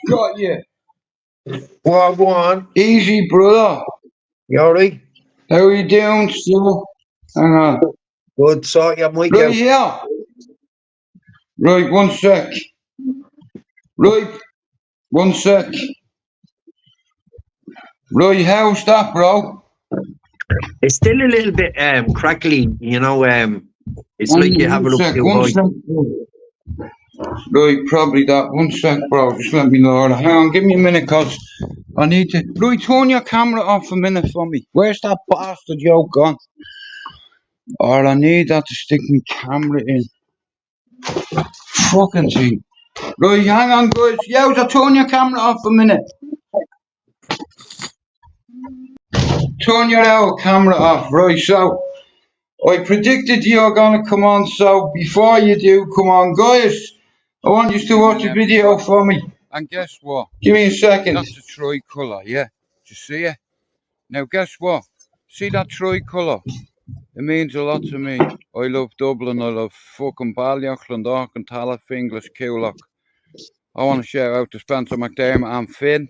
Got you. Well, go on. Easy, brother. You alright? How are you doing, sir? Hang on. Good, sort your mic Right out. here. Right, one sec. Right, one sec. Right, how's that, bro? It's still a little bit crackly, you know. It's One like you have it up sec, too one high. sec. Right, probably that. One sec, bro. Just let me know. Hang on, give me a minute, cause I need to. Right, turn your camera off a minute for me. Where's that bastard joke gone? Or I need that to stick my camera in. Fucking thing. Right, hang on, guys. Yowza, turn your camera off a minute. Turn your camera off. Right, so I predicted you're gonna come on, so before you do, come on, guys. I want you to watch a video for me. And guess what? Give me a second. That's a tricolour, yeah. Do you see it? Now, guess what? See that tricolour? It means a lot to me. I love Dublin. I love fucking Ballier, Clondalk, and Tallaght, Finglas, Coolock. I want to shout out to Spencer McDermott and Finn,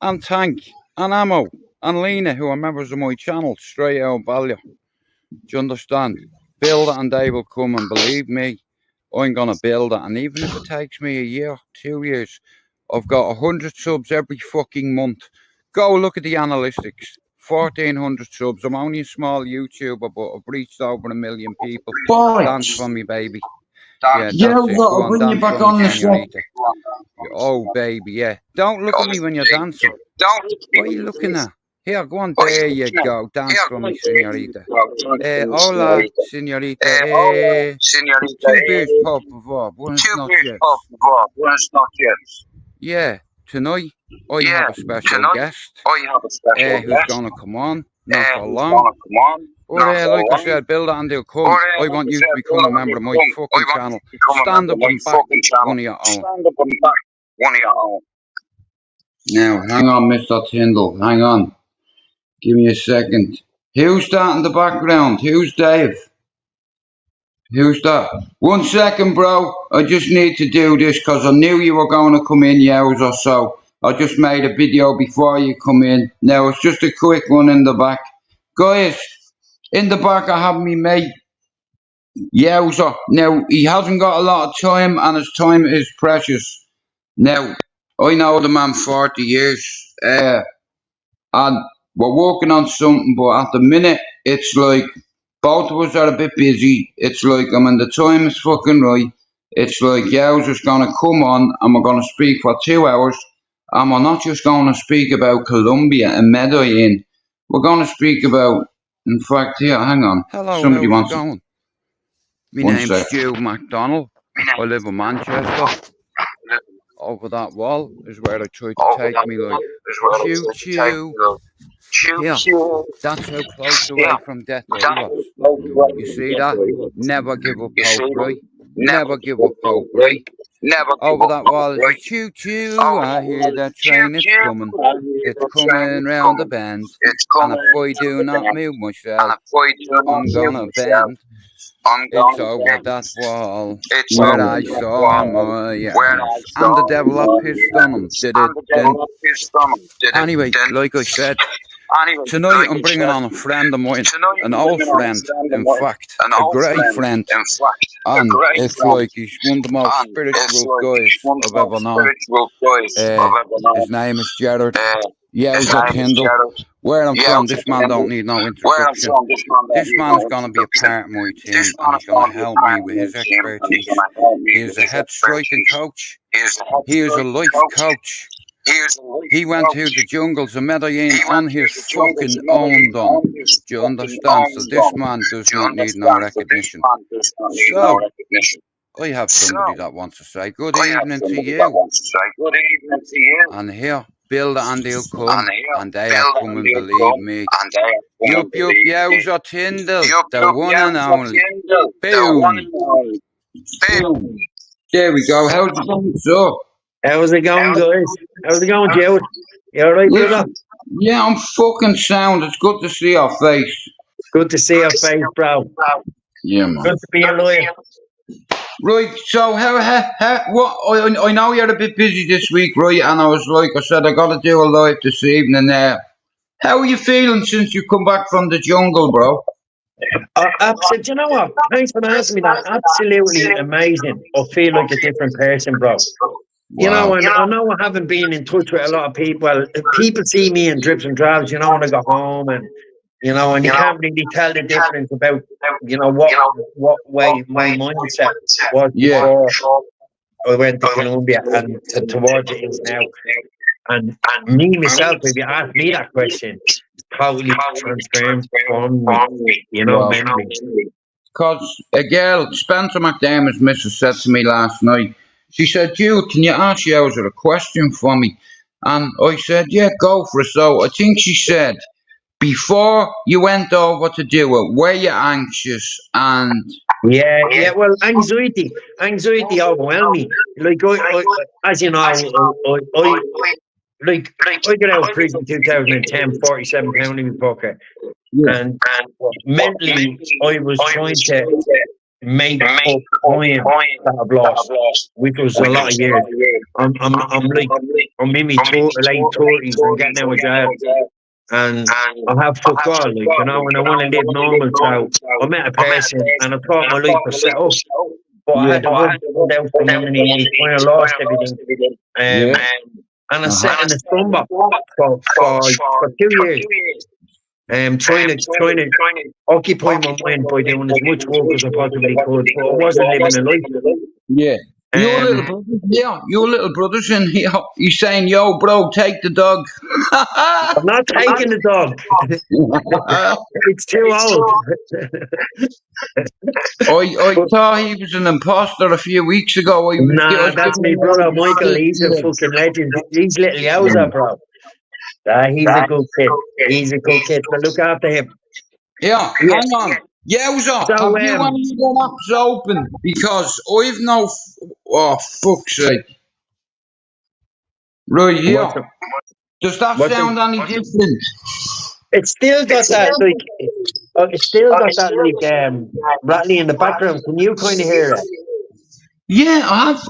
and Tank, and Ammo, and Lena, who are members of my channel, STRAIGHTOUTTABALLYER. Do you understand? Build it and they will come, and believe me, I'm going to build it. And even if it takes me a year, 2 years, I've got 100 subs every fucking month. Go look at the analytics. 1,400 subs. I'm only a small YouTuber, but I've reached over 1 million people. Boy. Dance for me, baby. Yeah, that's it. Go on, dance for me, senorita. Oh, baby, yeah. Don't look at me when you're dancing. What are you looking at? Here, go on. There you go. Dance for me, senorita. Hola, senorita. Two beers, por favor. Buenas noches. Yeah, tonight I have a special guest who's going to come on. Not for long. But like I said, build it and they'll come. I want you to become a member of my fucking channel. Stand up and back one of your own. Now, hang on, Mr. Tyndall. Hang on. Give me a second. Who's that in the background? Who's Dave? Who's that? 1 second, bro. I just need to do this because I knew you were going to come in, Yowza, so I just made a video before you come in. Now, it's just a quick one in the back. Guys, in the back I have me mate, Yowza. Now, he hasn't got a lot of time and his time is precious. Now, I know the man 40 years, and we're working on something, but at the minute, it's like, both of us are a bit busy. It's like, I mean, the time is fucking right. It's like, Yowza's gonna come on, and we're gonna speak for 2 hours, and we're not just gonna speak about Colombia and Medellin. We're gonna speak about, in fact, here, hang on. Hello, somebody wants going? My name's Stu McDonald. I live in Manchester. Over that wall is where I tried to take me life. Choo choo. Yeah, that's how close away from death I was. You see that? Never give up hope, right? Never give up hope, right? Over that wall is a choo choo. I hear that train is coming. It's coming round the bend. And if I do not move myself, I'm gonna bend. It's over that wall where I saw my eyes. And the devil had pissed on him. Did it then? Anyway, like I said, tonight I'm bringing on a friend of mine, an old friend, in fact, a great friend, and it's like he's one of the most spiritual guys I've ever known. His name is Jared. Yowza Tyndall. Where I'm from, this man don't need no introduction. This man is going to be a part of my team and he's going to help me with his expertise. He is a head striking coach. He is a life coach. He went to the jungles of Medellin on his fucking own dome. Do you understand? So this man does not need no recognition. So, I have somebody that wants to say good evening to you. And here, build it and they'll come, and they are coming, believe me. Yup, yowza Tyndall, the one and only. Boom. Boom. There we go. How's it going, sir? How's it going, guys? How's it going, Joe? You alright, brother? Yeah, I'm fucking sound. It's good to see your face. Good to see your face, bro. Yeah, man. Good to be a lawyer. Right, so what? I know you're a bit busy this week, right? And I said, I got to do a live this evening. How are you feeling since you come back from the jungle, bro? Absolutely. You know what? Thanks for asking me that. Absolutely amazing. I feel like a different person, bro. Wow. You know, and I know I haven't been in touch with a lot of people. Well, people see me in drips and drabs, you know, when I go home, and you know, and you can't really tell the difference about, you know, what way my mindset was before I went to Colombia and towards it is now. And me myself, if you ask me that question, totally transformed from me, you know, mentally. Because a girl, Spencer McDermott's missus, said to me last night, she said, Jude, can you ask Yowza a question for me? And I said, yeah, go for it. So I think she said, before you went over to do it, were you anxious? And yeah. Well, anxiety overwhelmed me. Like, as you know, I got out of prison 2010, 47 pound in my pocket, and mentally I was trying to make up time that I've lost, which was a lot of years. I'm in my late 30s and getting out of jail, and I have fuck all, like, you know, and I want to live normal. So I met a person and I thought my life was set up, but I had the rug pulled out from underneath me, kind of lost everything. And I sat in a slumber for 2 years. Trying to occupy my mind by doing as much work as I possibly could, but I wasn't living a life. Yeah. Your little brother's in here. He's saying, yo, bro, take the dog. I'm not taking the dog. It's too old. I thought he was an imposter a few weeks ago. Nah, that's my brother Michael. He's a fucking legend. He's little Yowza, bro. He's a good kid. He's a good kid. So look after him. Yeah, hang on. Yowza, So, have you any of them apps open? Because I've no... Oh, fuck's sake. Right, yeah. Does that sound any different? It's still got that, rattling in the background. Can you kind of hear it? Yeah, I have.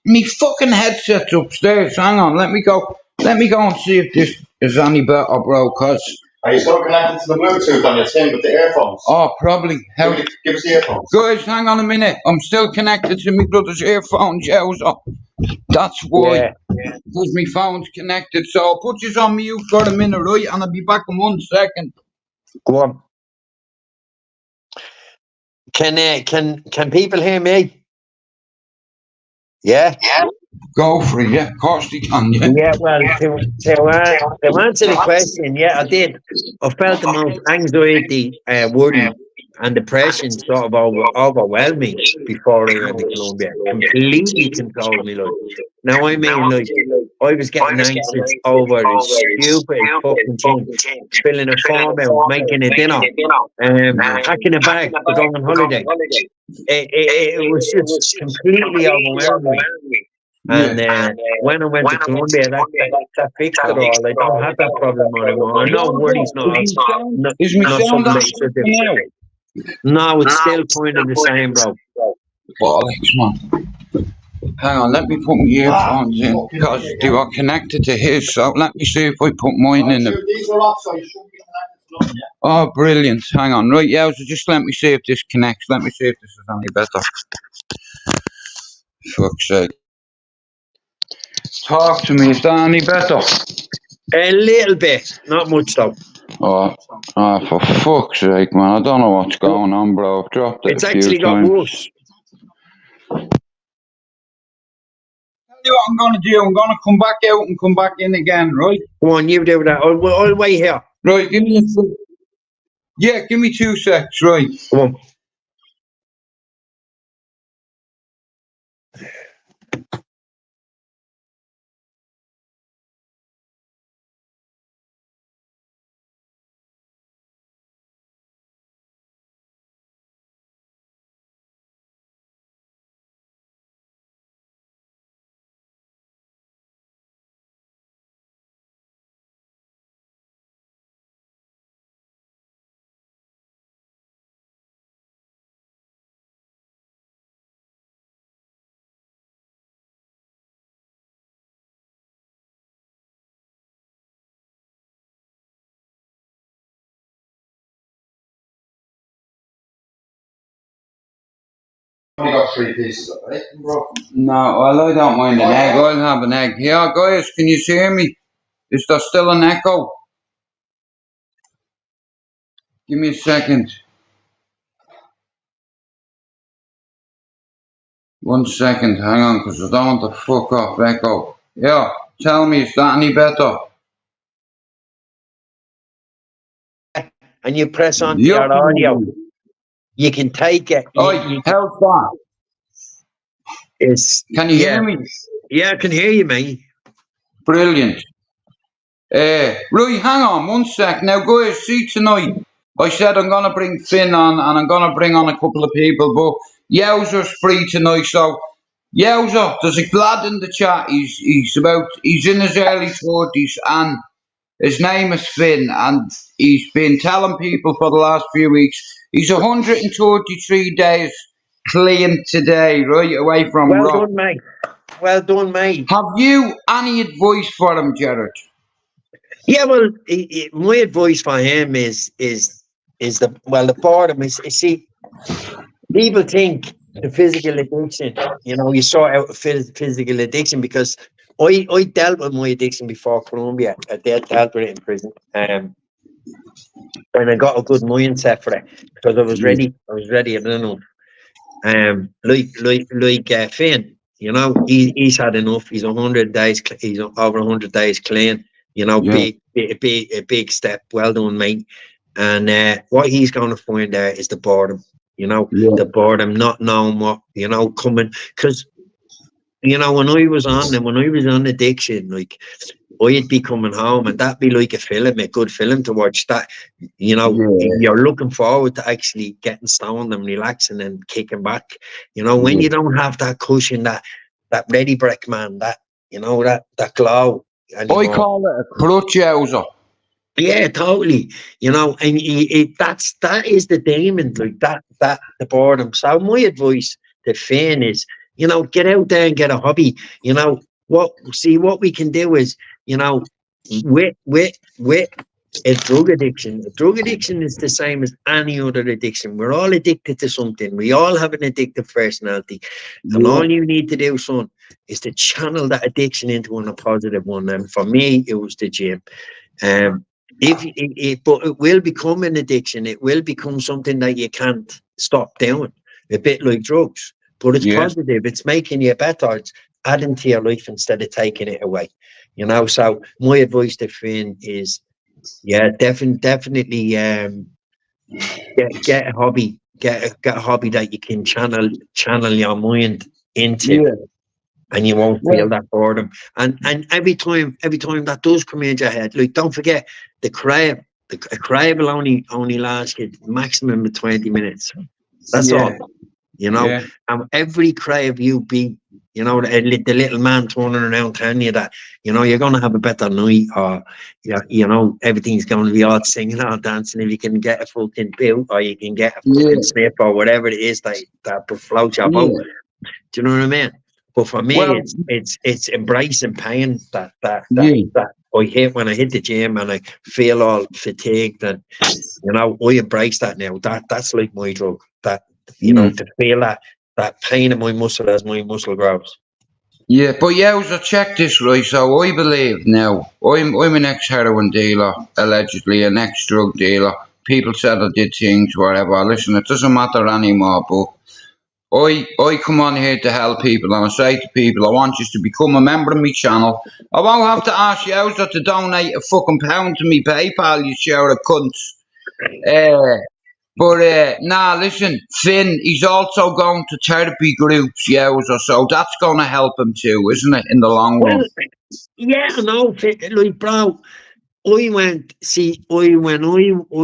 Me fucking headset's upstairs. Hang on, let me go and see if this is any better, bro, cause... Are you still connected to the Bluetooth on your thing with the earphones? Oh, probably. Give us the earphones. Guys, hang on a minute. I'm still connected to my brother's earphones, Yowza. That's why. Because my phone's connected. So I'll put you on mute for a minute, right? And I'll be back in 1 second. Go on. Can people hear me? Yeah? Go for it, yeah. Of course they can, yeah. Yeah, well, to answer the question, yeah, I did. I felt the most anxiety, worry, and depression sort of overwhelmed me before I went to Colombia. Completely controlled me, like. Now, I mean, like, I was getting anxious over the stupid fucking thing, filling a form out, making a dinner, packing a bag to go on holiday. It was just completely overwhelming me. And when I went to Colombia, that fixed it all. I don't have that problem anymore. I know worry's not something that you should do. No, it's still kind of the same, bro. Bollocks, man. Hang on, let me put my earphones in because they are connected to his. So let me see if I put mine in. These are off, so you shouldn't be connected to them, yeah? Oh, brilliant. Hang on. Right, yeah, so just let me see if this connects. Let me see if this is any better. Fuck's sake. Talk to me. Is that any better? A little bit. Not much, though. Oh, for fuck's sake, man. I don't know what's going on, bro. I've dropped it a few times. It's actually got worse. Tell you what I'm going to do. I'm going to come back out and come back in again, right? Come on, you do that. I'll wait here. Right, give me give me 2 secs, right? Come on. only got 3 pieces of bacon, bro. No, well, I don't mind an egg. I'll have an egg. Yeah, guys, can you hear me? Is there still an echo? Give me a second. 1 second, hang on, because I don't want to fuck off echo. Yeah, tell me, is that any better? And you press on Yup. your audio. You can take it. Oi, how's that? Can you hear me? Yeah, I can hear you, mate. Brilliant. Right, hang on 1 sec. Now, guys, see tonight, I said I'm going to bring Finn on, and I'm going to bring on a couple of people, but Yowzer's free tonight, so Yowzer, there's a lad in the chat, he's in his early 40s, and his name is Finn, and he's been telling people for the last few weeks, he's 133 days clean today, right, away from rock. Well done, mate. Well done, mate. Have you any advice for him, Jared? Yeah, well, my advice for him is the boredom is, see, people think the physical addiction, you sort out physical addiction, because I dealt with my addiction before Colombia. I dealt with it in prison. And I got a good mindset for it, because I was ready. I don't know. Like Finn, he's had enough. He's 100 days. He's over 100 days clean. A big step. Well done, mate. And what he's going to find there is the boredom. The boredom, not knowing what, coming. Because, when I was on addiction, like, I'd be coming home and that'd be like a good film to watch. That, you're looking forward to actually getting stoned and relaxing and kicking back. When you don't have that cushion, that ready brick, man, that glow. Anymore. I call it a crutch, Yowzer. Yeah, totally. And that is the demon, like that the boredom. So my advice to Finn is, get out there and get a hobby. What we can do is, with a drug addiction. A drug addiction is the same as any other addiction. We're all addicted to something. We all have an addictive personality. And all you need to do, son, is to channel that addiction into a positive one. And for me, it was the gym. But it will become an addiction. It will become something that you can't stop doing. A bit like drugs. But it's positive. It's making you better. It's adding to your life instead of taking it away. So my advice to Finn is, definitely get a hobby. Get a hobby that you can channel your mind into, and you won't feel that boredom. And every time that does come into your head, like, don't forget the crave. A crave will only last you maximum of 20 minutes. That's all. And every crave you beat, the little man turning around telling you that, you're going to have a better night, or, everything's going to be all singing, all dancing. If you can get a fucking bill, or you can get a fucking snip, or whatever it is that floats your boat. Do you know what I mean? But for me, it's embracing pain that I hit when I hit the gym and I feel all fatigued, and, I embrace that now. That's like my drug. That, to feel that pain in my muscle as my muscle grows. Yeah, but Yowzer, check this, right? So I believe now, I'm an ex-heroin dealer, allegedly, an ex-drug dealer. People said I did things, whatever. Listen, it doesn't matter anymore, but I come on here to help people, and I say to people, I want you to become a member of my channel. I won't have to ask Yowzer to donate a fucking pound to me PayPal, you share of cunts. But listen, Finn, he's also going to therapy groups, Yowzer, so that's going to help him too, isn't it, in the long run? Yeah, no, like, bro, I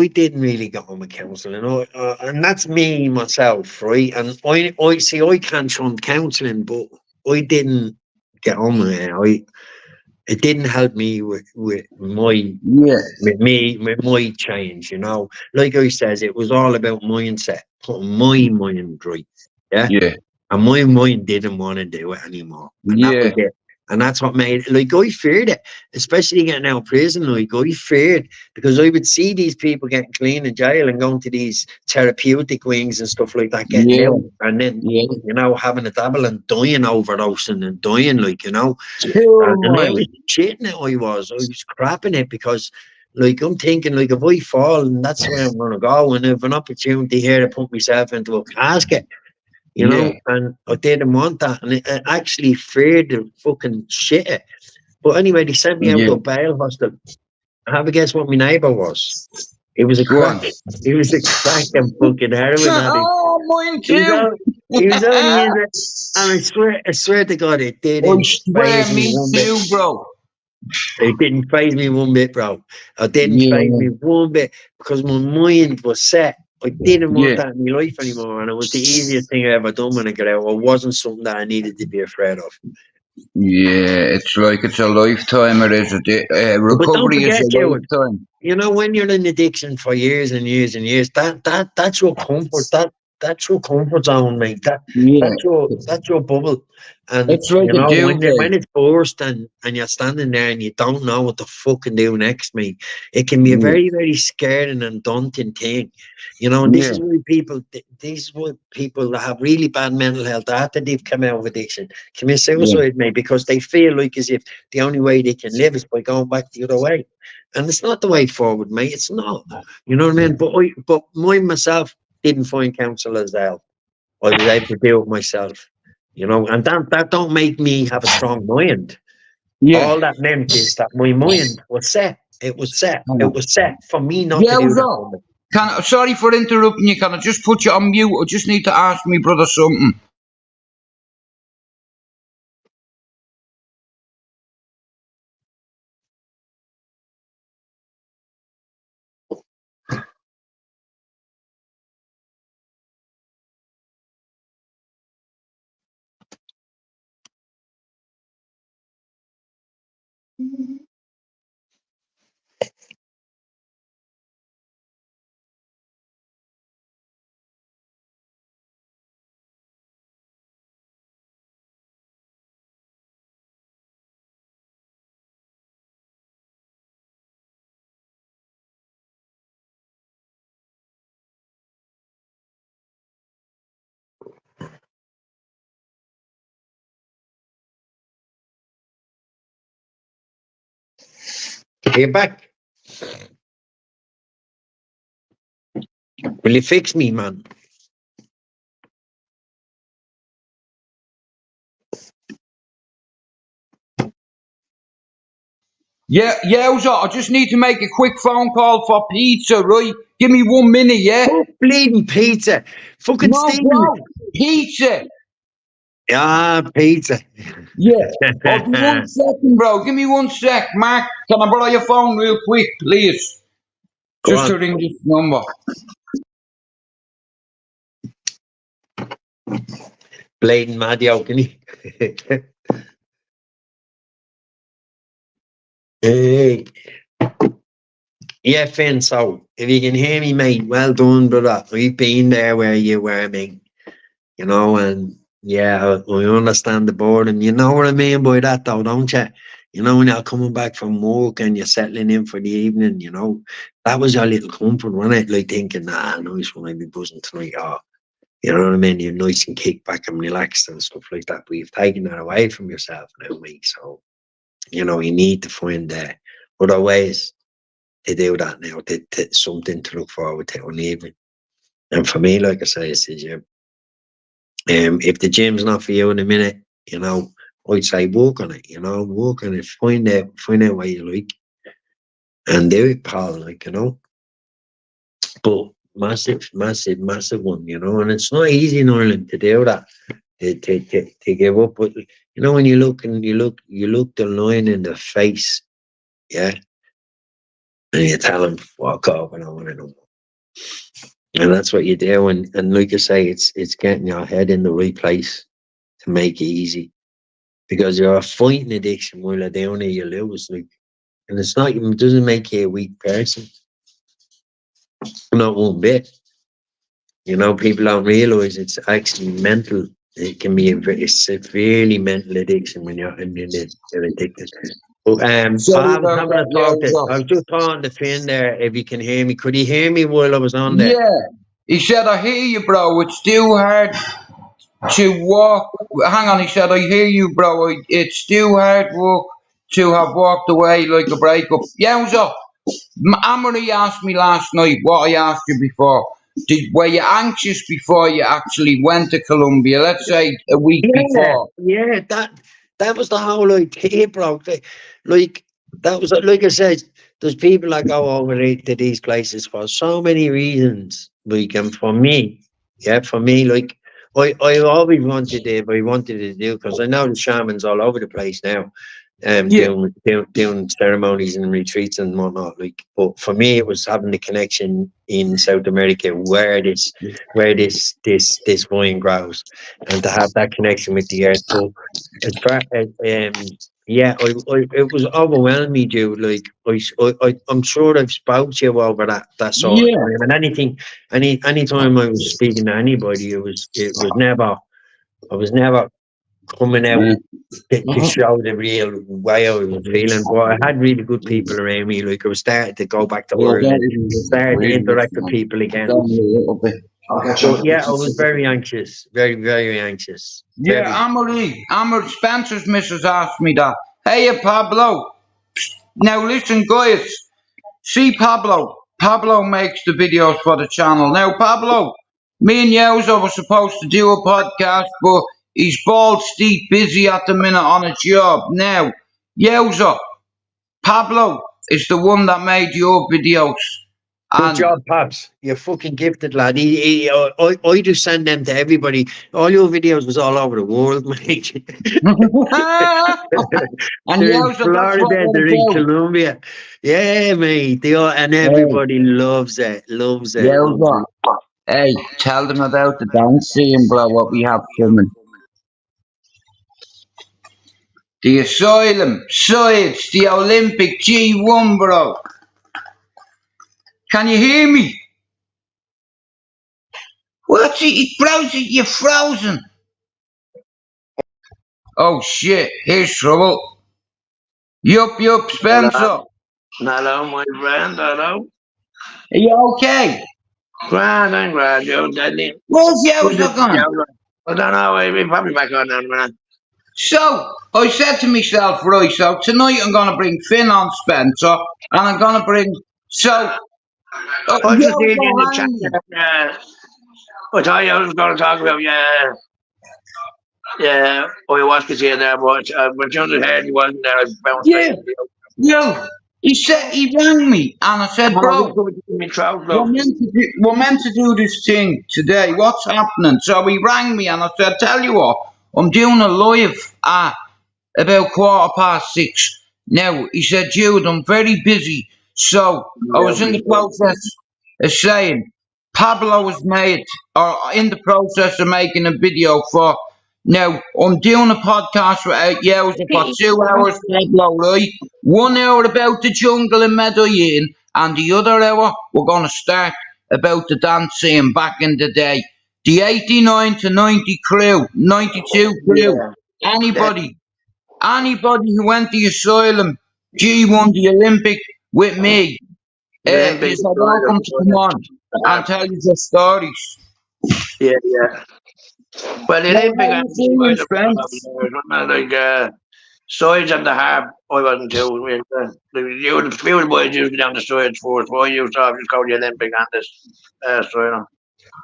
didn't really get on with counselling, and that's me, myself, right? And I can't shun counselling, but I didn't get on with it. It didn't help me with my change, Like I says, it was all about mindset, putting my mind right. Yeah. And my mind didn't want to do it anymore. And that was it. And that's what made, like, I feared it, especially getting out of prison. Like, I feared, because I would see these people getting clean in jail and going to these therapeutic wings and stuff like that, getting Yeah, out, and then, yeah. you know, having a dabble and dying, overdosing and dying, like, you know. And I Terrible. was shitting it, I was crapping it, because, like, I'm thinking, like, if I fall, and that's where I'm going to go, and if an opportunity here to put myself into a casket, you Yeah, know, and I didn't want that, and I actually feared the fucking shit. But anyway, they sent me out yeah. to a bail hostel. Have a guess what my neighbour was? He was a Go on. crack. He was a crack and fucking heroin addict. Oh, mine He was too. on, he was only in it, and I swear to God, it I didn't swear, phase me me one bit. too, bro. It didn't phase me one bit, bro. It didn't phase Yeah, me one bit, because my mind was set. I didn't want yeah, that in my life anymore, and it was the easiest thing I ever done when I got out. It wasn't something that I needed to be afraid of. yeah. It's like it's a lifetime. It is But don't recovery is forget, a Howard, lifetime. you know, when you're in addiction for years and years and years, that's your comfort. That's your comfort zone, mate. Yeah, That's your bubble. And it's like you a know, duvet. when it's burst and you're standing there and you don't know what to fucking do next, mate, it can be a Yeah, very, very scaring and daunting thing. You know, and this yeah, is why people that have really bad mental health after they've come out of addiction commit yeah, suicide, mate, because they feel like as if the only way they can live is by going back the other way. And it's not the way forward, mate. It's not. You know what I mean? But myself didn't find counsel as well. I was able to do it myself. You know, and that don't make me have a strong mind. yeah. All that meant is that my mind was set. It was set. It was set for me not to Yeah, do that. so sorry for interrupting you. Can I just put you on mute? I just need to ask me brother something. Are you back? Will you fix me, man? Yeah, yeah, so I just need to make a quick phone call for pizza, right? Give me 1 minute, yeah? Oh, bleeding pizza. Fucking No, Stephen. bro, pizza. Ah, pizza. Yeah. Oh, give me 1 second, bro. Give me 1 sec, Mark. Can I borrow your phone real quick, please? Go Just to on. ring this number. Bleeding Madio, can he? Hey. Yeah, Finn, so if you can hear me, mate, well done, brother. We've been there where you were, mate. You know, and yeah, I understand the board, and you know what I mean by that, though, don't you? You know, when you're coming back from work and you're settling in for the evening, you know, that was your little comfort, wasn't it? Like thinking, nice when I be buzzing tonight, you know what I mean? You're nice and kicked back and relaxed and stuff like that. But you've taken that away from yourself now, mate. So, you know, you need to find other ways to do that now, to something to look forward to on the evening. And for me, like I say, it's the gym. If the gym's not for you in a minute, you know, I'd say work on it, you know, work on it, find out what you like and do it, pal, like, you know. But massive, massive, massive one, you know, and it's not easy in Ireland to do that, to give up. But you know, when you look and you look the line in the face, yeah, and you tell them, walk off, and I want to know. And that's what you do, and like I say, it's getting your head in the right place to make it easy. Because you're fighting addiction while you're down there, you lose. Like, and it's not even, it doesn't make you a weak person. Not one bit. You know, people don't realize it's actually mental It can be a severely mental addiction when you're addicted. But Sorry I was about having that, a talk to. Yowza. I was just talking to Finn there. If you can hear me, could he hear me while I was on there? Yeah. He said, I hear you, bro. It's still hard to walk. Hang on, he said, I hear you, bro. It's still hard work to have walked away like a breakup. Yowza, Amory asked me last night what I asked you before. Were you anxious before you actually went to Colombia? Let's say a week Yeah, before. yeah. That was the whole idea, bro. Like that was like I said. There's people that go over to these places for so many reasons. Like, and for me, yeah, for me, like I always wanted to, I wanted to do because I know the shamans all over the place now, Yeah. doing ceremonies and retreats and whatnot. Like, but for me, it was having the connection in South America where this vine grows, and to have that connection with the earth. But as far as yeah, it was overwhelming, dude. Like I'm sure I've spoke to you over that sort of Yeah. time. And anytime I was speaking to anybody, it was never. I was never coming out Yeah. to show the real way I was feeling. But I had really good people around me. Like I was starting to go back to Yeah, Ireland, that starting to really interact with people again. done me a little bit. But yeah, I was very anxious, very, very anxious. Yeah, Very. Amory Spencer's missus asked me that. Hey, Pablo. Now listen, guys. See Pablo. Pablo makes the videos for the channel. Now, Pablo, me and Yowza were supposed to do a podcast, but he's bald steep busy at the minute on a job. Now, Yowza, Pablo is the one that made your videos. Good And job, Pops. You're fucking gifted, lad. I just send them to everybody. All your videos was all over the world, mate. and They're in Yowza, that's what Florida. we're They're in about. Colombia. Yeah, mate. And Hey, everybody loves it. Loves it. Loves Yowza. it. Hey, tell them about the dance scene, bro, what we have coming. The Asylum, Sides, the Olympic G1, bro. Can you hear me? What's it? You're frozen. Oh shit, here's trouble. Yup, Spencer. Are Hello, my friend. Hello. you okay? Grand, I'm glad you're deadly. Where's Yowza gone? I don't know. We're probably back on now, man. So, I said to myself, right, so tonight I'm going to bring Finn on Spencer, and I'm going to bring, so, I just Yowza did in the chat. rang me. I thought I was going to talk about, ayahuasca's here there, but when Johnson heard he wasn't there, I bounced Yeah, straight. yo, he rang me, and I said, And I was bro, going to me trout, we're love. meant to do this thing today. What's happening? So he rang me, and I said, tell you what, I'm doing a live at about 6:15. Now, he said, Jude, I'm very busy. So I was in the process of saying, Pablo was made, or in the process of making a video for. Now, I'm doing a podcast with 8 years for 2 hours, Pablo, right? 1 hour about the jungle in Medellin, and the other hour, we're going to start about the dance scene back in the day. The 89 to 90 crew, 92 crew, anybody who went to Asylum, G1, the Olympic, with me, Olympic. you're welcome to come on and tell you your stories. Yeah. Well, the Now, Olympic, how you feeling, Spence? like, sides and the harp, I wasn't too. The few boys usually down the sides first, so I used to have just go the Olympic and this side.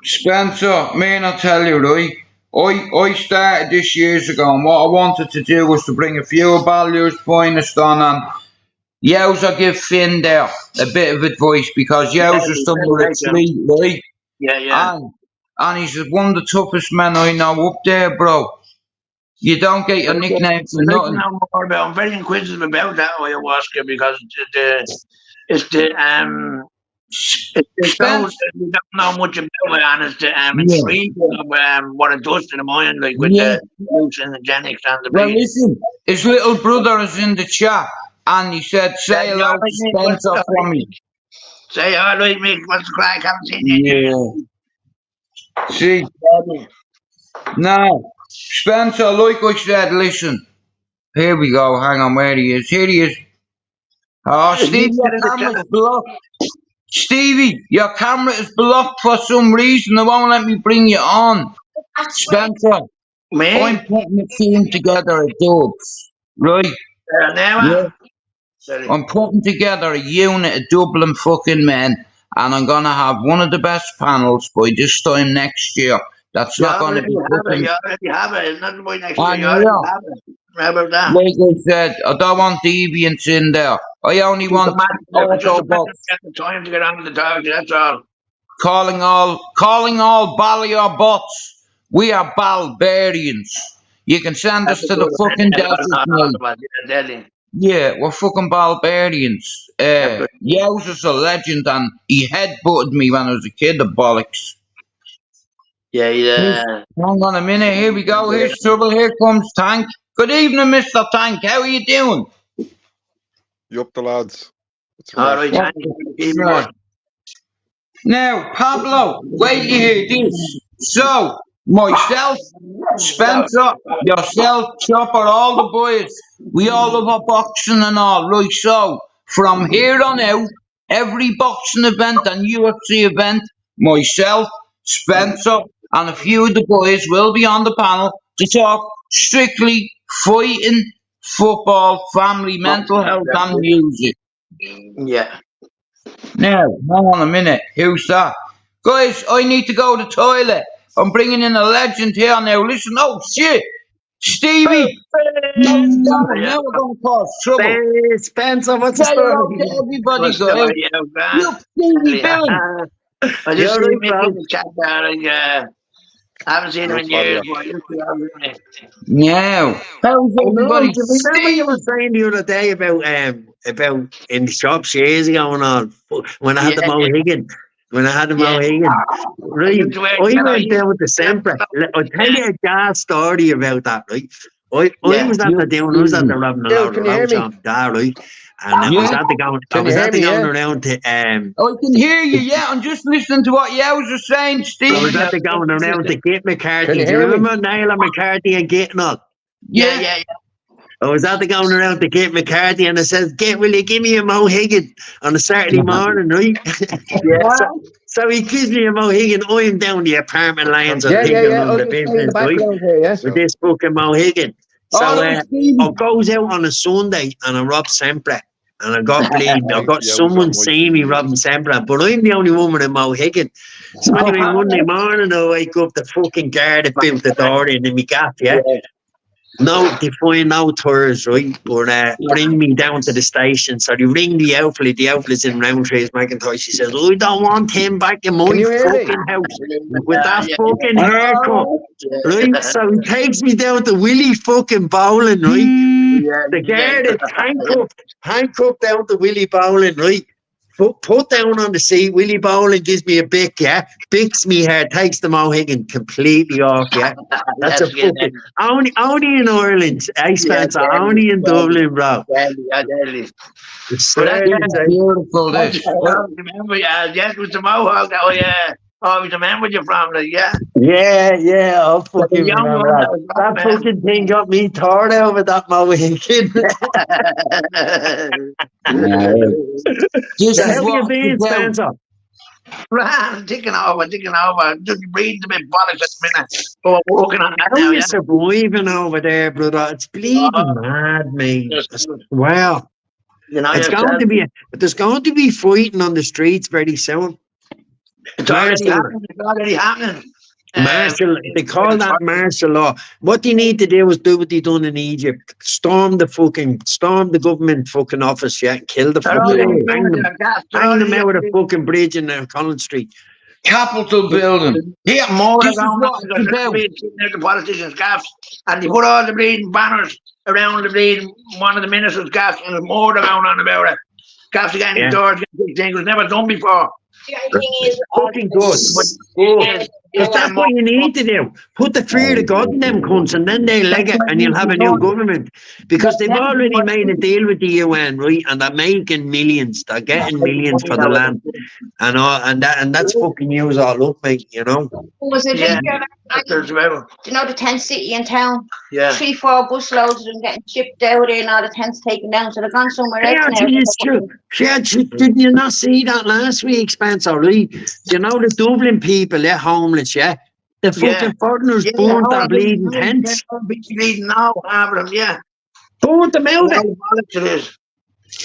Spencer, man, I'll tell you, right? I started this years ago, and what I wanted to do was to bring a few of Ballyer's finest on, and Yowza give Finn there a bit of advice, because Yowza's done a retreat, right? Yeah. And he's one of the toughest men I know up there, bro. You don't get your nickname for I'd like to nothing. know more about. I'm very inquisitive about that ayahuasca because it's the Spence, we don't know much about it, and it's the yeah, intriguing of what it does to the mind, like with yeah. the hallucinogenics and the Well, breathing. listen, his little brother is in the chat, and he said, say Yeah, hello all to right, mate. What's Spencer up, for mate? me. Say all right, mate. What's the crack? Haven't seen you in Yeah. See, years. no. Spencer, like I said, listen. Here we go. Hang on, where he is. Here he is. Oh, Stevie, your camera's blocked. Stevie, your camera is blocked for some reason. They won't let me bring you on. Spencer, Me? I'm putting a team together at Dubs. Right? Yeah. I'm putting together a unit of Dublin fucking men, and I'm gonna have one of the best panels by this time next year. That's not gonna be fucking. You already have it. It's not by next I year. You already know. have it. How about that? Like I said, I don't want deviants in there. I only want Autobots. Get the time to get onto the target. That's all. Calling all Ballyer bots. We are barbarians. You can send us to the fucking desert, mate. Yeah, we're fucking barbarians. Yowza's a legend, and he headbutted me when I was a kid, the bollocks. Yeah. Hang on a minute, here we go, here's trouble, here comes Tank. Good evening, Mr. Tank, how are you doing? You up the lads? Alright, Tank. Now, Pablo, wait to hear this. So, myself, Spencer, yourself, Chopper, all the boys, we all love our boxing and all, right? So, from here on out, every boxing event and UFC event, myself, Spencer, and a few of the boys will be on the panel to talk strictly fighting, football, family, mental health, and music. Yeah. Now, hang on a minute. Who's that? Guys, I need to go to the toilet. I'm bringing in a legend here now. Listen, oh shit! Stevie! Now we're going to cause trouble. Hey, Spencer, what's the Say story? hello to everybody, What's the guys. story, Look, Stevie Billing. I just see him in the chat there, and I haven't seen him in years. Now, how's everybody? Do you remember you were saying the other day about in the shops years ago and all, when I had the Mohegan? When I had the Mohegan, right? I went down with the Sempre. I'll tell you a gas story about that, right? I was at the down, I was at the Robin and Laura shop there, right? And I was at the going around to I can hear you, yeah. I'm just listening to what Yowza was saying, Steve. I was at the going around to Git McCarthy. Do you remember Niall McCarthy and Gitting all? Yeah. I was at the going around to Git McCarthy and I said, will you give me a Mohegan on a Saturday morning, right? So he gives me a Mohegan. I'm down the apartment lanes and the business, right? With this fucking Mohegan. So I goes out on a Sunday and I rob Sempre. And I got bleeding. I got someone seeing me robbing Sempre, but I'm the only one with a Mohegan. So anyway, Monday morning I wake up, the fucking guard at the door in my gap, No, they find no tours, right? But bring me down to the station. So they ring the outfit. The outfit's in Roundtree's Macintosh. She says, I don't want him back in my fucking house with that fucking haircut. Right? So he takes me down to Willie fucking Bowling, right? The guard is handcuffed down to Willie Bowling, right? Put down on the seat. Willie Bowling gives me a bic, Bics me hair, takes the Mohegan completely off, That's a fucking only in Ireland, Spencer, only in Dublin, bro. It's beautiful, this. Remember, yes, with the Mohawk, I always remember you from, Yeah, I'll fucking remember that. That fucking thing got me torn out with that Mohegan. How you been, Spencer? Right, taking over. Just reading a bit bollocks at the minute. But I'm working on that now. How you surviving over there, brother? It's bleeding mad, mate. Wow. It's going to be there's going to be fighting on the streets very soon. It's already happening. They call that martial law. What they need to do is do what they done in Egypt. Storm the government fucking office, kill the fucking hang them out of the fucking bridge in Collins Street. Capitol building. Yeah, more than the politicians' gaffs, and they put all the bleeding banners around the bleeding one of the ministers' gaffs, and there's more going on about it. Gaffs against the doors, things was never done before. The only thing is, Fucking good. Good. Because that's what you need to do. Put the fear of God in them cunts, and then they'll leg it, and you'll have a new government. Because they've already made a deal with the UN, right? And they're making millions. They're getting millions for the land, and all, and that's fucking news all up, mate. You know. was a Yeah. video There's well, you know the tent city in town? yeah. 3-4 busloads of them getting shipped out there and all the tents taken down, so they're gone somewhere Yeah, else now. it's true. Yeah, did you not see that last week, Spencer? Right? You know the Dublin people, they're homeless, yeah? The fucking foreigners burnt their bleeding tents. Bleeding now, half of them, yeah. Burnt them out. How bollocks it is.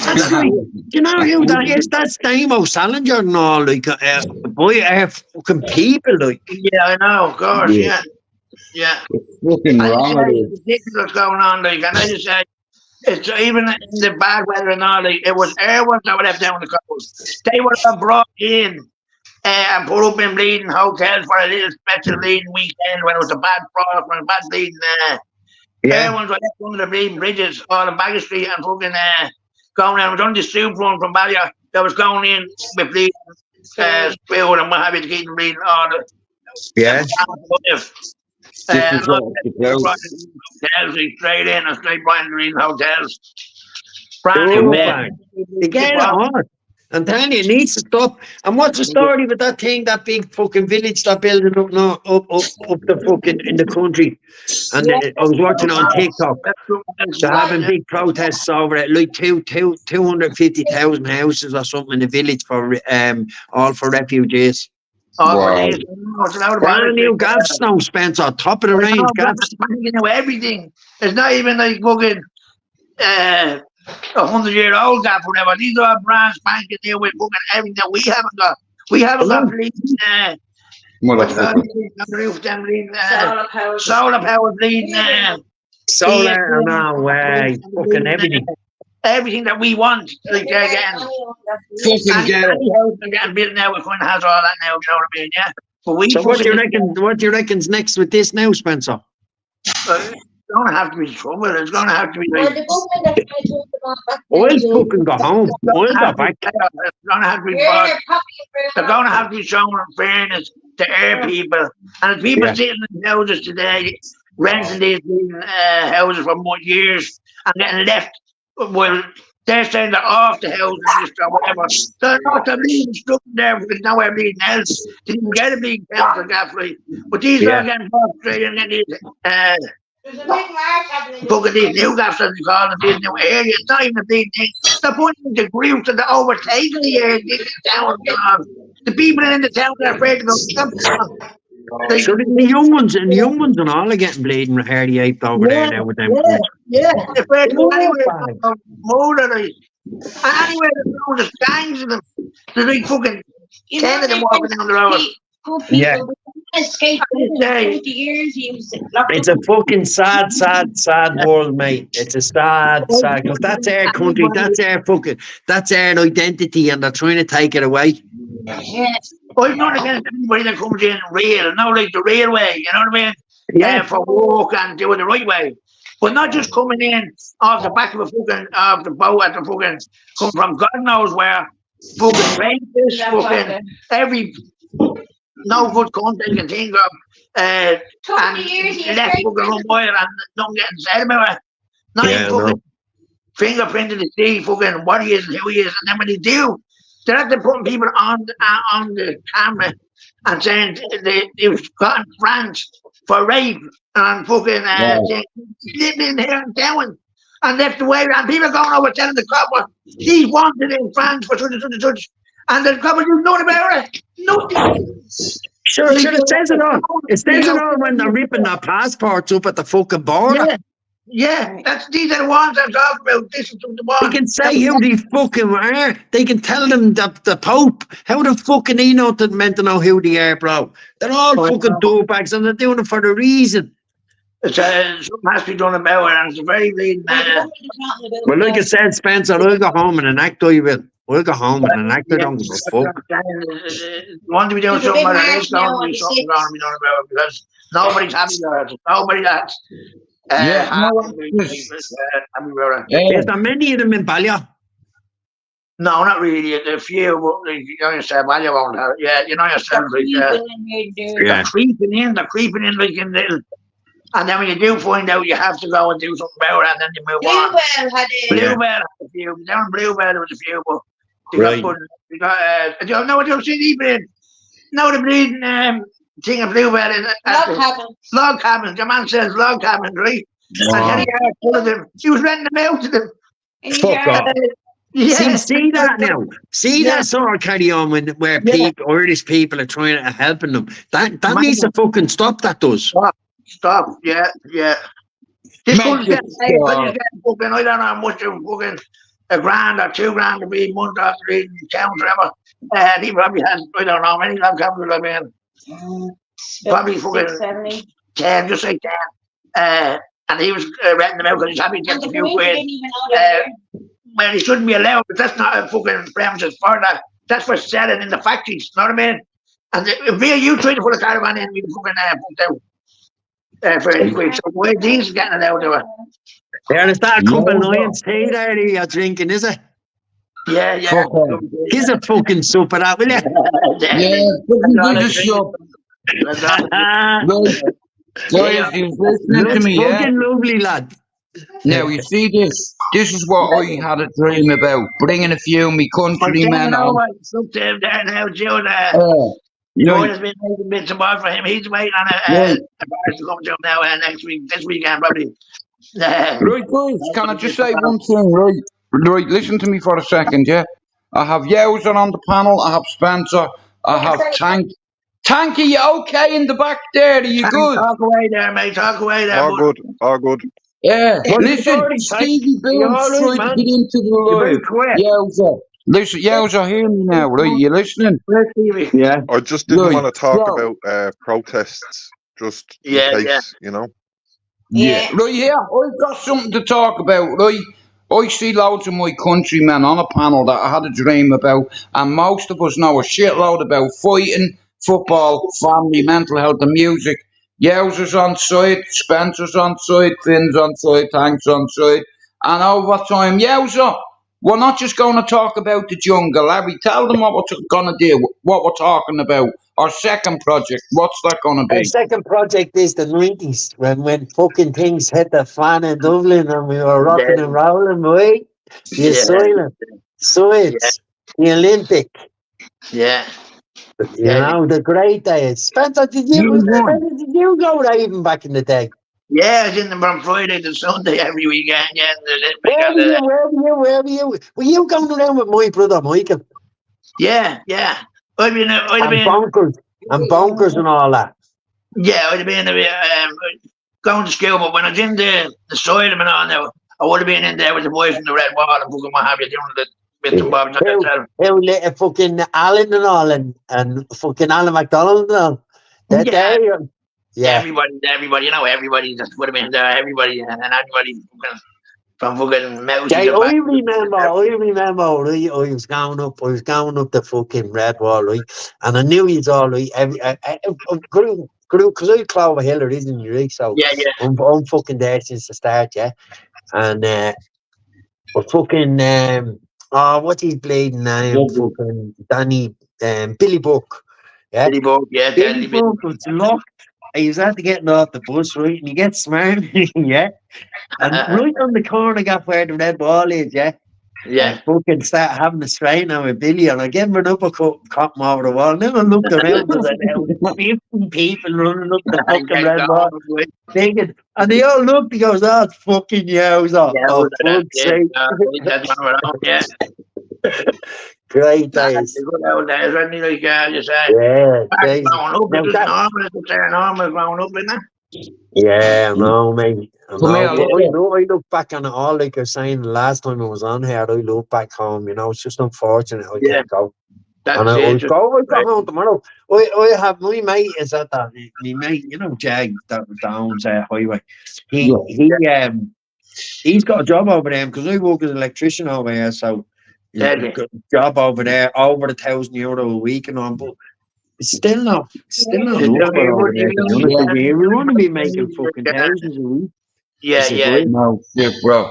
That's right. You know who that is? That's Damo Salinger and all, like, fucking people, like. Yeah, I know, of course, yeah. Yeah. Fucking wrong it is. It's ridiculous going on, like, and I just said, it's even in the bad weather and all, like, it was airworks that were left down the coast. They were brought in and put up in bleeding hotels for a little special bleeding weekend when it was a bad frost, when it was bad bleeding. Air ones were left under the bleeding bridges on the Bagger Street and fucking going around. It was on the soup run from Ballyer that was going in with bleeding food and what have you to keep them bleeding all the hotels, straight in and straight by the bleeding hotels. Brand new bed. You get it on. I'm telling you, it needs to stop. And what's the story with that thing, that big fucking village they're building up now, up the fucking in the country? And I was watching on TikTok. They're having big protests over it, like 250,000 houses or something in the village for all for refugees. Brand new gaffs now, Spencer. Top of the range gaffs. You know everything. It's not even like fucking 100-year-old gaff, whatever. These are brand spanking new with fucking everything that we haven't got. We haven't got bleeding. Solar power bleeding. Solar, no way. Fucking everything. Everything that we want, like they're getting. Fucking get it. They're getting built now. We're going to have all that now. You know what I mean? Yeah. But we. So what do you reckon's next with this now, Spencer? It's going to have to be trouble. It's going to have to be. Well, the government that's going to take them on back. Oil fucking go home. Oil go back. It's going to have to be. They're going to have to be showing fairness to air people. And people sitting in houses today, renting these houses for more years and getting left. Well, they're saying they're off the housing or whatever. They're not the bleeding stuff there because nowhere bleeding else. They didn't get a bleeding council gaffrey. But these are getting frustrated and getting these fucking these new gaffs as they call them, these new areas. It's not even a bleeding thing. They're putting the groups and they're overtaking the area in the town. The people in the town are afraid to go jump. So the young ones and all are getting bleeding hairy aped over there now with them. Yeah, afraid to go anywhere. Anywhere there's gangs of them. There's like fucking 10 of them walking down the road. Yeah. It's a fucking sad world, mate. It's a sad, because that's our country, that's our identity, and they're trying to take it away. Yeah. I'm not against anybody that comes in real, like the real way, you know what I mean? Yeah. For work and doing the right way. But not just coming in off the back of a fucking, off the boat at the fucking, come from God knows where, fucking rapists, fucking, every, no good country you can think of, and left fucking run by it and don't get said about it. Not even fucking fingerprinted to see fucking what he is and who he is, and then when they do, they're actually putting people on the camera and saying they was caught in France for rape and fucking living in here in town and left away, and people going over telling the cop he's wanted in France for such and such and such, and the cop knew nothing about it. Nothing. Sure, it says it all. It says it all when they're ripping their passports up at the fucking border. Yeah, these are the ones I'm talking about. This is the one. They can say who they fucking are. They can tell them the Pope. How the fucking he know that meant to know who they are, bro? They're all fucking doorbags and they're doing it for a reason. It's something has to be done about it, and it's a very bleeding matter. Well, like I said, Spencer, I'll go home and enact I will. We'll go home and enact I don't give a fuck. Want to be doing something about it, don't be something wrong to be done about it, because nobody's happy about it. Nobody that's There's not many of them in Ballyer. No, not really. A few, but like, you know yourself. Well, you won't have it. Yeah, you know yourself. Like, Yeah. they're creeping in like in little. And then when you do find out, you have to go and do something about it, and then you move on. Bluebell had a few. Down Bluebell there was a few, but they Right. got you know what you'll see even. No, the bleeding thing of Bluebell is log cabins. The man says log cabins, right? And here he had full of them. He was renting them out to them. Fuck off. Yeah. See that now? See that sort of carry on where people, Irish people are trying to helping them. That needs to fucking stop. That does. Stop. Yeah. This one's getting paid. I don't know how much of fucking $1,000 or $2,000 to be a month after reading towns forever. He probably has, I don't know how many log cabins I mean. Probably fucking 10, just like 10. And he was renting them out because he's happy to get a few quid. Well, he shouldn't be allowed, but that's not a fucking premises for that. That's for selling in the factories, you know what I mean? And if me or you try to put a caravan in, we'd fucking put out for any quid. So why these getting it out of it? There's that couple of lions tea there you're drinking, is it? Yeah. He's a fucking super, that, will you? Guys, he's listening to me, yeah? Fucking lovely, lad. Now, you see this? This is what I had a dream about. Bringing a few of me countrymen on. It's up to him there now, June. No, has been making bits and bobs for him. He's waiting on a to come to him now next week, this weekend probably. Right, guys, can I just say one thing, right? Right, listen to me for a second, yeah? I have Yowzer on the panel, I have Spencer, I have Tank. Tank, are you okay in the back there? Are you good? Talk away there, mate. Talk away there. All good. Yeah, listen, Stevie Bill's trying to get into the live. Yowzer. Listen, Yowzer, hear me now, right? You listening? Yeah. I just didn't want to talk about protests, just in case, you know? Yeah. Right, yeah, I've got something to talk about, right? I see loads of my countrymen on a panel that I had a dream about, and most of us know a shitload about fighting, football, family, mental health, and music. Yowzer's on side, Spencer's on side, Finn's on side, Tank's on side. And over time, Yowzer, we're not just going to talk about the jungle, Larry. Tell them what we're going to do, what we're talking about. Our second project, what's that going to be? Our second project is the 90s, when fucking things hit the fan in Dublin and we were rocking and rolling, boy. The asylum, Suits, the Olympic. Yeah. You know, the great days. Spencer, did you go raving back in the day? Yeah, I was in them from Friday to Sunday every weekend. Yeah, Where were you? Were you going around with my brother Michael? Yeah. I'd been bonkers and all that. Yeah, I'd have been going to school, but when I was in the asylum and all now, I would have been in there with the boys from the Red Wall and fucking what have you, doing the bits and bobs. How little fucking Alan and all, and fucking Alan McDonald and all. Everybody, you know, everybody just would have been there, everybody and anybody from fucking Mouse. I remember, I was going up the fucking Red Wall, right? And I knew he's all right. Grew, because I Clover Hill originally, right? So I'm fucking there since the start, yeah. And but fucking what's his bleeding name? Fucking Danny Billy Buck. Yeah. Billy Buck, yeah. Billy Buck was locked. He was after getting off the bus, right? And he gets smart, yeah. And right on the corner got where the Red Wall is, yeah. Yeah. Fucking start having a strain on with Billy, and I gave him an uppercut, caught him over the wall. And then I looked around, and there was 50 people running up the fucking Red Wall, thinking, and they all looked. He goes, "Oh, it's fucking Yowzer! Oh, fuck's sake!" Great days. Good old days, wasn't it? Like you say. Yeah, days. Growing up, isn't it? Yeah, no, mate. I look back on it all, like I was saying last time I was on here. I look back home, you know, it's just unfortunate I can't go. And I'll go home tomorrow. I have my mate is at that. My mate, you know, Jag, that Downs Highway. He's got a job over there because I work as an electrician over here, so got a job over there, over €1,000 a week and on, but still not enough. We want to be making fucking thousands a week. Yeah. No shit, bro.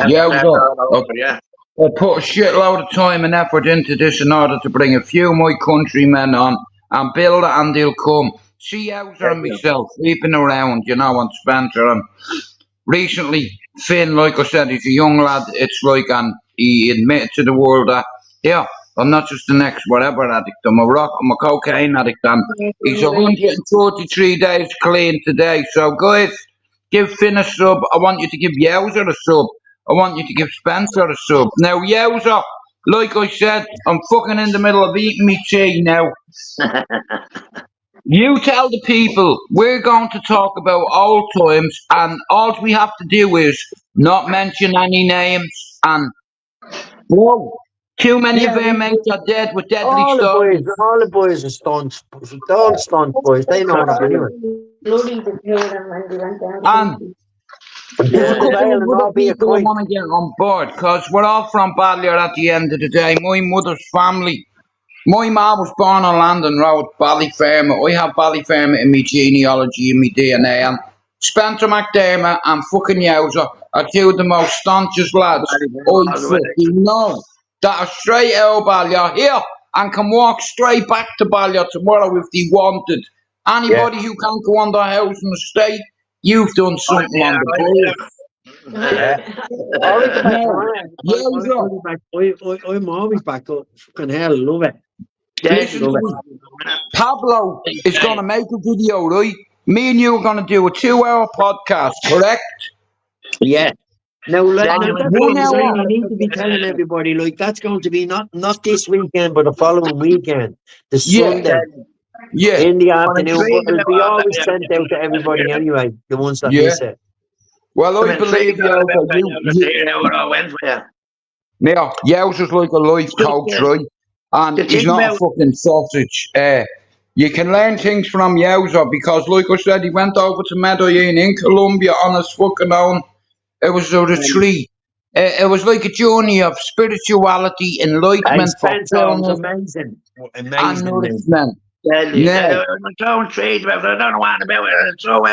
Yeah. I put a shitload of time and effort into this in order to bring a few of my countrymen on and build it, and they'll come. See Hauser and myself sleeping around, you know, and Spencer. And recently, Finn, like I said, he's a young lad. It's like, and he admitted to the world that, yeah, I'm not just the next whatever addict. I'm a rock, I'm a cocaine addict. And he's 133 days clean today. So, guys, give Finn a sub. I want you to give Hauser a sub. I want you to give Spencer a sub. Now, Hauser, like I said, I'm fucking in the middle of eating me tea now. You tell the people we're going to talk about old times, and all we have to do is not mention any names. And whoa, too many of our mates are dead with deadly stories. All the boys are stunts. All stunt boys. They know that anyway. And there's a couple of other people I want to get on board, because we're all from Ballyer at the end of the day. My mother's family. My ma was born on Landon Road, Ballyfermot. I have Ballyfermot in my genealogy, in my DNA. And Spencer McDermott and fucking Hauser are two of the most staunchest lads I fucking know that are straight out of Ballyer here and can walk straight back to Ballyer tomorrow if they wanted. Anybody who can't go on their house in the state, you've done something on the board. I'm always back up. Fucking hell, love it. Listen to me. Pablo is going to make a video, right? Me and you are going to do a 2-hour podcast, correct? Yeah. Now, like, I need to be telling everybody, like, that's going to be not this weekend, but the following weekend, the Sunday. Yeah. In the afternoon, but it'll be always sent out to everybody anyway, the ones that miss it. Well, I believe now, Hauser's like a life coach, right? And he's not a fucking sausage. You can learn things from Hauser because, like I said, he went over to Medellin in Colombia on his fucking own. It was a retreat. It was like a journey of spirituality, enlightenment, amazing. And nourishment. Yeah. Don't trade about it. I don't know what about it. So,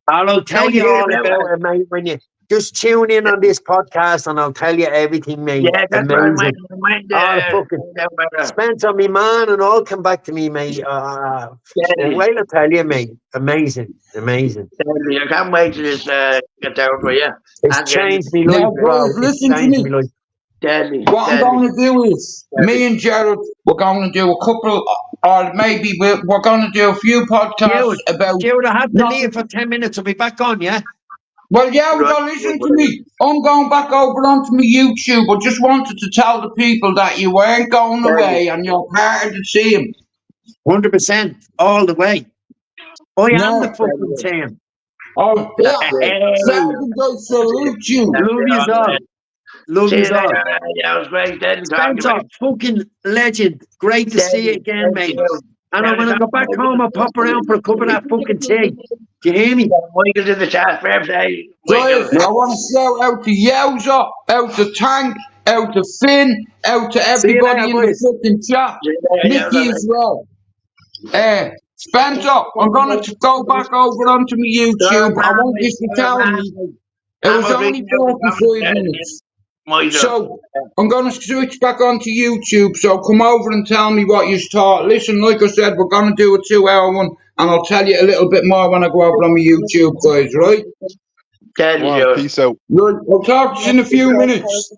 I'll tell you all about it, mate, when you just tune in on this podcast and I'll tell you everything, mate. Yeah, that's amazing. Spencer, me man, and all come back to me, mate. Wait, I'll tell you, mate. Amazing. I can't wait to just get down for you. It's changed me life, bro. Listen to me. What I'm going to do is, me and Gerald, we're going to do a couple, or maybe we're going to do a few podcasts about... Gerald, I have to leave for 10 minutes. I'll be back on, yeah? Well, yeah, listen to me. I'm going back over onto my YouTube. I just wanted to tell the people that you weren't going away and you're part of the team. 100%, all the way. I am the fucking team. Oh, yeah. Salute you. Love you all. Yeah, it was great. Spencer, fucking legend. Great to see you again, mate. And when I go back home, I'll pop around for a cup of that fucking tea. Do you hear me? Michael's in the chat for everything. Guys, I want to shout out to Hauser, out to Tank, out to Finn, out to everybody in the fucking chat. Nicky as well. Spencer, I'm going to go back over onto my YouTube. I want you to tell me it was only 45 minutes. So, I'm going to switch back onto YouTube, so come over and tell me what you thought. Listen, like I said, we're going to do a 2-hour one, and I'll tell you a little bit more when I go over on my YouTube, guys, right? Well, peace out. Right, I'll talk to you in a few minutes.